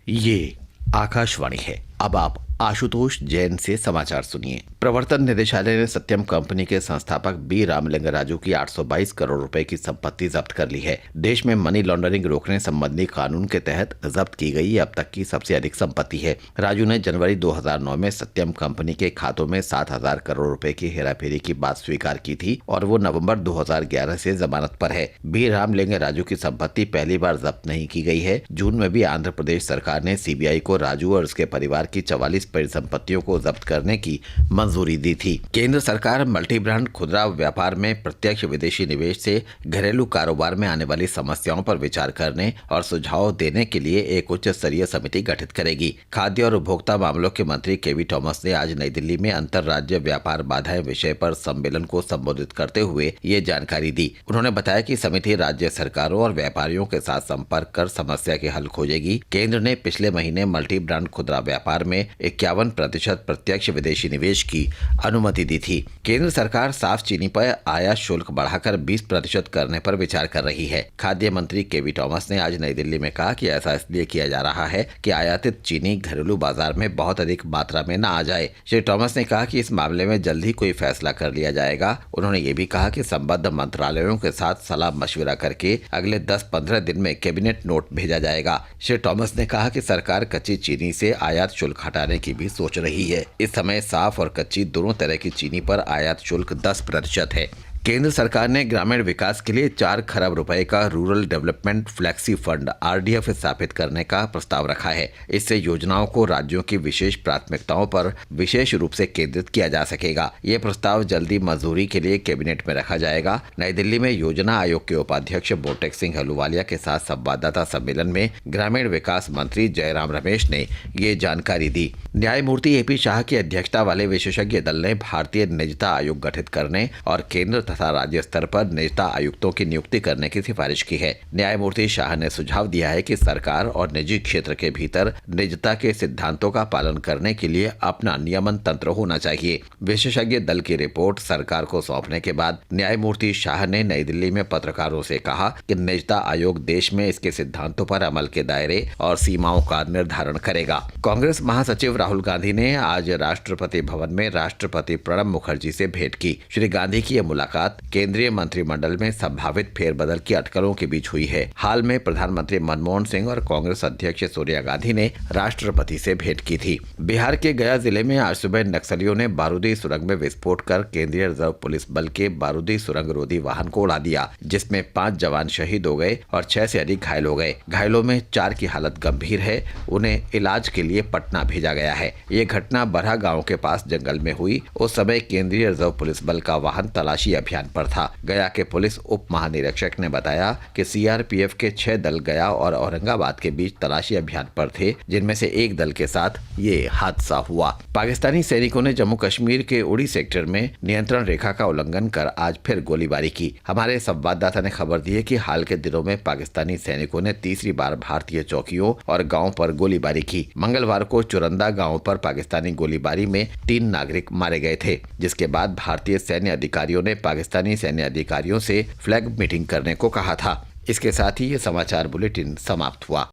ये आकाशवाणी है। अब आप आशुतोष जैन से समाचार सुनिए। प्रवर्तन निदेशालय ने सत्यम कंपनी के संस्थापक बी रामलिंग राजू की 822 करोड़ रुपए की संपत्ति जब्त कर ली है। देश में मनी लॉन्ड्रिंग रोकने संबंधी कानून के तहत जब्त की गई अब तक की सबसे अधिक संपत्ति है। राजू ने जनवरी 2009 में सत्यम कंपनी के खातों में 7,000 करोड़ रुपए की हेराफेरी की बात स्वीकार की थी और वो नवंबर 2011 से जमानत पर है। बी रामलिंग राजू की संपत्ति पहली बार जब्त नहीं की गई है। जून में भी आंध्र प्रदेश सरकार ने सीबीआई को राजू और उसके परिवार की 44 परिसंपत्तियों को जब्त करने की मंजूरी दी थी। केंद्र सरकार मल्टी ब्रांड खुदरा व्यापार में प्रत्यक्ष विदेशी निवेश से घरेलू कारोबार में आने वाली समस्याओं पर विचार करने और सुझाव देने के लिए एक उच्च स्तरीय समिति गठित करेगी। खाद्य और उपभोक्ता मामलों के मंत्री केवी थॉमस ने आज नई दिल्ली में अंतर राज्य व्यापार बाधाएं विषय पर सम्मेलन को संबोधित करते हुए ये जानकारी दी। उन्होंने बताया कि समिति राज्य सरकारों और व्यापारियों के साथ संपर्क कर समस्या के हल खोजेगी। केंद्र ने पिछले महीने मल्टी ब्रांड खुदरा व्यापार में 51% प्रत्यक्ष विदेशी निवेश की अनुमति दी थी। केंद्र सरकार साफ चीनी पर आयात शुल्क बढ़ाकर 20% करने पर विचार कर रही है। खाद्य मंत्री केवी थॉमस ने आज नई दिल्ली में कहा कि ऐसा इसलिए किया जा रहा है कि आयातित चीनी घरेलू बाजार में बहुत अधिक मात्रा में न आ जाए। श्री थॉमस ने कहा कि इस मामले में जल्द ही कोई फैसला कर लिया जाएगा। उन्होंने ये भी कहा कि संबद्ध मंत्रालयों के साथ सलाह मशविरा करके अगले 10-15 दिन में कैबिनेट नोट भेजा जाएगा। श्री थॉमस ने कहा कि सरकार कच्ची चीनी से आयात शुल्क हटाने की भी सोच रही है। इस समय साफ और कच्ची दोनों तरह की चीनी पर आयात शुल्क 10% है। केंद्र सरकार ने ग्रामीण विकास के लिए 4 खरब रुपए का rural development flexi fund RDF स्थापित करने का प्रस्ताव रखा है। इससे योजनाओं को राज्यों की विशेष प्राथमिकताओं पर विशेष रूप से केंद्रित किया जा सकेगा। ये प्रस्ताव जल्दी मंजूरी के लिए कैबिनेट में रखा जाएगा। नई दिल्ली में योजना आयोग के उपाध्यक्ष बोटेक सिंह अहलूवालिया के साथ संवाददाता सम्मेलन में ग्रामीण विकास मंत्री जयराम रमेश ने ये जानकारी दी। न्यायमूर्ति एपी शाह की अध्यक्षता वाले विशेषज्ञ दल ने भारतीय निजता आयोग गठित करने और केंद्र तथा राज्य स्तर पर निजता आयुक्तों की नियुक्ति करने की सिफारिश की है। न्यायमूर्ति शाह ने सुझाव दिया है कि सरकार और निजी क्षेत्र के भीतर निजता के सिद्धांतों का पालन करने के लिए अपना नियमन तंत्र होना चाहिए। विशेषज्ञ दल की रिपोर्ट सरकार को सौंपने के बाद न्यायमूर्ति शाह ने नई दिल्ली में पत्रकारों से कहा कि निजता आयोग देश में इसके सिद्धांतों पर अमल के दायरे और सीमाओं का निर्धारण करेगा। कांग्रेस महासचिव राहुल गांधी ने आज राष्ट्रपति भवन में राष्ट्रपति प्रणब मुखर्जी से भेंट की। श्री गांधी की यह मुलाकात केंद्रीय मंत्रिमंडल में संभावित फेरबदल की अटकलों के बीच हुई है। हाल में प्रधानमंत्री मनमोहन सिंह और कांग्रेस अध्यक्ष सोनिया गांधी ने राष्ट्रपति से भेंट की थी। बिहार के गया जिले में आज सुबह नक्सलियों ने बारूदी सुरंग में विस्फोट कर केंद्रीय रिजर्व पुलिस बल के बारूदी सुरंग रोधी वाहन को उड़ा दिया, जिसमें 5 जवान शहीद हो गए और 6 से अधिक घायल हो गए। घायलों में 4 की हालत गंभीर है। उन्हें इलाज के लिए पटना भेजा गया है। ये घटना बरहा गाँव के पास जंगल में हुई। उस समय केंद्रीय रिजर्व पुलिस बल का वाहन तलाशी अभियान पर था। गया के पुलिस उप महानिरीक्षक ने बताया कि सीआरपीएफ के 6 दल गया और औरंगाबाद के बीच तलाशी अभियान पर थे, जिनमें से एक दल के साथ ये हादसा हुआ। पाकिस्तानी सैनिकों ने जम्मू कश्मीर के उड़ी सेक्टर में नियंत्रण रेखा का उल्लंघन कर आज फिर गोलीबारी की। हमारे संवाददाता ने खबर दी है कि हाल के दिनों में पाकिस्तानी सैनिकों ने तीसरी बार भारतीय चौकियों और गाँव पर गोलीबारी की। मंगलवार को चुरंदा गाँव पर पाकिस्तानी गोलीबारी में 3 नागरिक मारे गए थे, जिसके बाद भारतीय सैन्य अधिकारियों ने पाकिस्तानी सैन्य अधिकारियों से फ्लैग मीटिंग करने को कहा था। इसके साथ ही ये समाचार बुलेटिन समाप्त हुआ।